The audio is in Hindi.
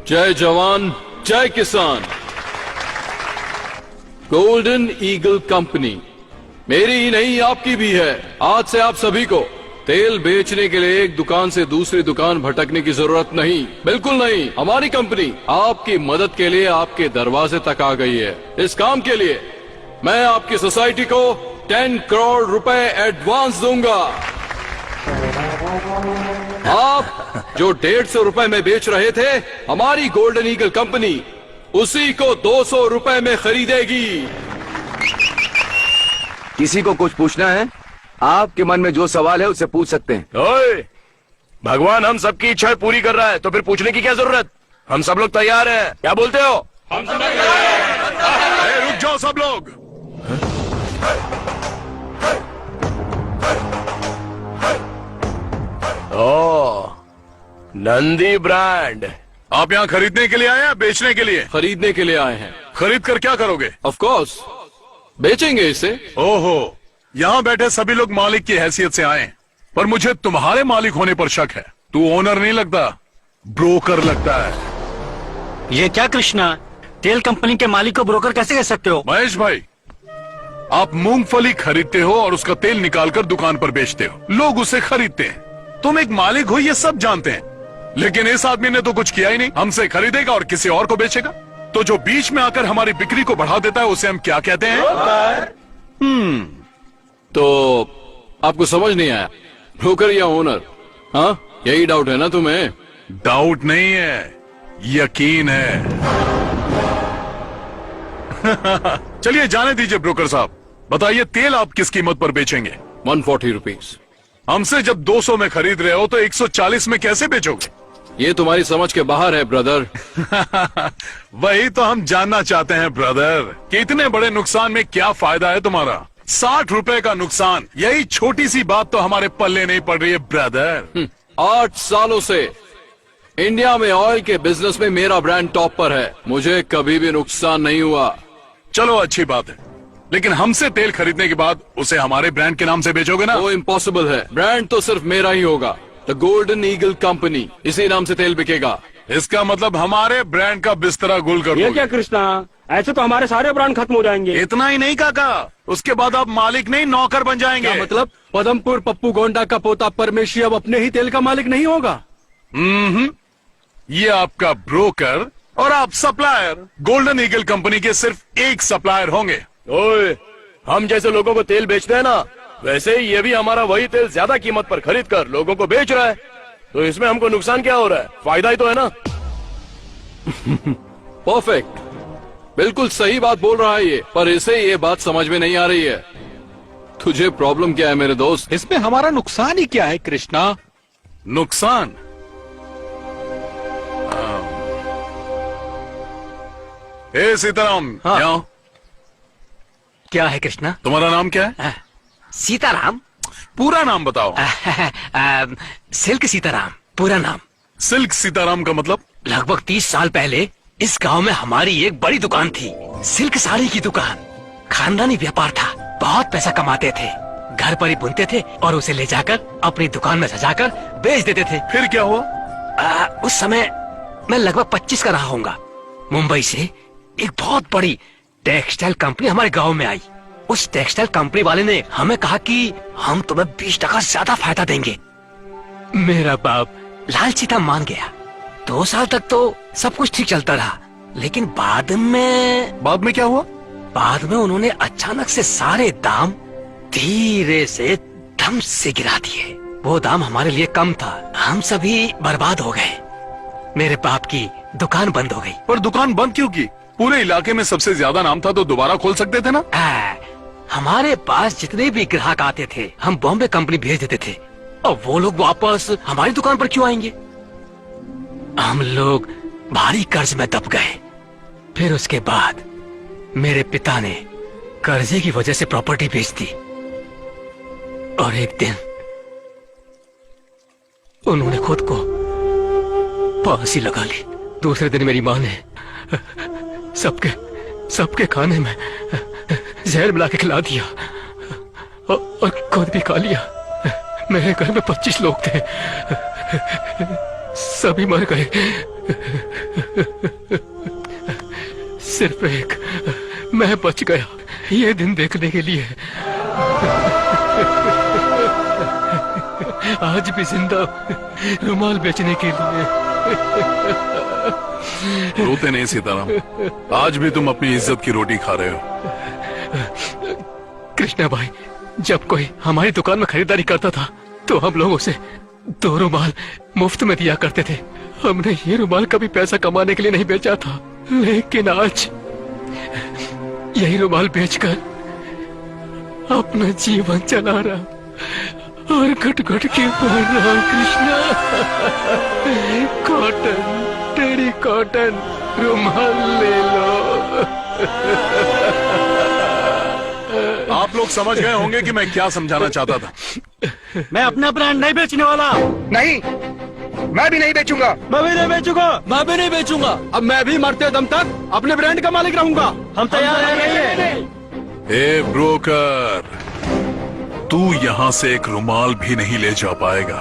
जय जवान जय किसान। गोल्डन ईगल कंपनी मेरी ही नहीं आपकी भी है। आज से आप सभी को तेल बेचने के लिए एक दुकान से दूसरी दुकान भटकने की जरूरत नहीं, बिल्कुल नहीं। हमारी कंपनी आपकी मदद के लिए आपके दरवाजे तक आ गई है। इस काम के लिए मैं आपकी सोसाइटी को 10 करोड़ रुपए एडवांस दूंगा। आप जो 150 रुपए में बेच रहे थे, हमारी गोल्डन ईगल कंपनी उसी को 200 रुपए में खरीदेगी। किसी को कुछ पूछना है? आपके मन में जो सवाल है उससे पूछ सकते हैं। ओए, भगवान हम सबकी इच्छाएं पूरी कर रहा है तो फिर पूछने की क्या जरूरत? हम सब लोग तैयार हैं, क्या बोलते हो? हम सब तैयार हैं। रुक जाओ सब लोग। ओ, नंदी ब्रांड। आप यहाँ खरीदने के लिए आए हैं, बेचने के लिए? खरीदने के लिए आए हैं। खरीद कर क्या करोगे? ऑफ कोर्स बेचेंगे इसे। ओहो, यहाँ बैठे सभी लोग मालिक की हैसियत से आए हैं, पर मुझे तुम्हारे मालिक होने पर शक है। तू ओनर नहीं लगता, ब्रोकर लगता है। ये क्या कृष्णा, तेल कंपनी के मालिक को ब्रोकर कैसे कह सकते हो? महेश भाई, आप मूंगफली खरीदते हो और उसका तेल निकालकर दुकान पर बेचते हो, लोग उसे खरीदते हैं। तुम एक मालिक हो ये सब जानते हैं, लेकिन इस आदमी ने तो कुछ किया ही नहीं। हमसे खरीदेगा और किसी और को बेचेगा। तो जो बीच में आकर हमारी बिक्री को बढ़ा देता है उसे हम क्या कहते हैं? तो आपको समझ नहीं आया, ब्रोकर या ओनर? हाँ, यही डाउट है ना तुम्हें? डाउट नहीं है, यकीन है। चलिए जाने दीजिए ब्रोकर साहब, बताइए तेल आप किस कीमत पर बेचेंगे? 140 रुपीज। हमसे जब 200 में खरीद रहे हो तो 140 में कैसे बेचोगे? ये तुम्हारी समझ के बाहर है ब्रदर। वही तो हम जानना चाहते हैं ब्रदर, कि इतने बड़े नुकसान में क्या फायदा है तुम्हारा? 60 रुपए का नुकसान, यही छोटी सी बात तो हमारे पल्ले नहीं पड़ रही है ब्रदर। 8 सालों से इंडिया में ऑयल के बिजनेस में मेरा ब्रांड टॉप पर है, मुझे कभी भी नुकसान नहीं हुआ। चलो अच्छी बात है, लेकिन हमसे तेल खरीदने के बाद उसे हमारे ब्रांड के नाम से बेचोगे ना? वो इम्पॉसिबल है। ब्रांड तो सिर्फ मेरा ही होगा, द गोल्डन ईगल कंपनी, इसी नाम से तेल बिकेगा। इसका मतलब हमारे ब्रांड का बिस्तरा गुल कर ये दोगे? क्या कृष्णा, ऐसे तो हमारे सारे ब्रांड खत्म हो जाएंगे। इतना ही नहीं काका, उसके बाद आप मालिक नहीं नौकर बन जाएंगे। क्या मतलब? पदमपुर पप्पू गोंडा का पोता परमेशी अब अपने ही तेल का मालिक नहीं होगा? ये आपका ब्रोकर और आप सप्लायर। गोल्डन ईगल कंपनी के सिर्फ एक सप्लायर होंगे। ओए, हम जैसे लोगों को तेल बेचते हैं ना, वैसे ही ये भी हमारा वही तेल ज्यादा कीमत पर खरीद कर लोगों को बेच रहा है। तो इसमें हमको नुकसान क्या हो रहा है? फायदा ही तो है ना। परफेक्ट, बिल्कुल सही बात बोल रहा है ये, पर इसे ये बात समझ में नहीं आ रही है। तुझे प्रॉब्लम क्या है मेरे दोस्त? इसमें हमारा नुकसान ही क्या है कृष्णा? नुकसान? ए सीताराम, हाँ। यहाँ। क्या है कृष्णा? तुम्हारा नाम क्या है? सीताराम। पूरा नाम बताओ। सिल्क सीताराम पूरा नाम। सिल्क सीताराम का मतलब? लगभग 30 साल पहले इस गांव में हमारी एक बड़ी दुकान थी, सिल्क साड़ी की दुकान। खानदानी व्यापार था, बहुत पैसा कमाते थे, घर पर ही बुनते थे और उसे ले जाकर अपनी दुकान में सजाकर बेच देते थे। फिर क्या हुआ? उस समय मैं लगभग 25 का रहा होऊंगा। मुंबई से एक बहुत बड़ी टेक्सटाइल कंपनी हमारे गांव में आई। उस टेक्सटाइल कंपनी वाले ने हमें कहा कि हम तुम्हें 20% ज्यादा फायदा देंगे। मेरा बाप लालची था, मान गया। 2 साल तक तो सब कुछ ठीक चलता रहा, लेकिन बाद में क्या हुआ? बाद में उन्होंने अचानक से सारे दाम धीरे से धम से गिरा दिए। वो दाम हमारे लिए कम था, हम सभी बर्बाद हो गए। मेरे बाप की दुकान बंद हो गई। पर दुकान बंद क्यों की? पूरे इलाके में सबसे ज्यादा नाम था तो दोबारा खोल सकते थे ना? हमारे पास जितने भी ग्राहक आते थे हम बॉम्बे कंपनी भेज देते थे, और वो लोग वापस हमारी दुकान पर क्यों आएंगे? हम लोग भारी कर्ज में दब गए। फिर उसके बाद मेरे पिता ने कर्जे की वजह से प्रॉपर्टी बेच दी, और एक दिन उन्होंने खुद को फांसी लगा ली। दूसरे दिन मेरी माँ ने सबके खाने में जहर मिला के खिला दिया और खुद भी खा लिया। मेरे घर में 25 लोग थे, सभी मर गए। सिर्फ एक मैं बच गया ये दिन देखने के लिए। आज भी जिंदा रुमाल बेचने के लिए। रोते नहीं सीताराम, आज भी तुम अपनी इज्जत की रोटी खा रहे हो। कृष्णा भाई, जब कोई हमारी दुकान में खरीदारी करता था तो हम लोग उसे 2 रुमाल मुफ्त में दिया करते थे। हमने ये रुमाल कभी पैसा कमाने के लिए नहीं बेचा था, लेकिन आज यही रुमाल बेचकर अपना जीवन चला रहा और घट घट के मर रहा हूं। कृष्णा, कॉटन, तेरी कॉटन रुमाल ले लो। आप लोग समझ गए होंगे कि मैं क्या समझाना चाहता था। मैं अपना ब्रांड नहीं बेचने वाला। नहीं, मैं भी नहीं बेचूंगा। मैं भी नहीं बेचूंगा। मैं भी नहीं बेचूंगा। अब मैं भी मरते दम तक अपने ब्रांड का मालिक रहूंगा। हम तैयार हैं। ए ब्रोकर, तू यहाँ से एक रुमाल भी नहीं ले जा पाएगा।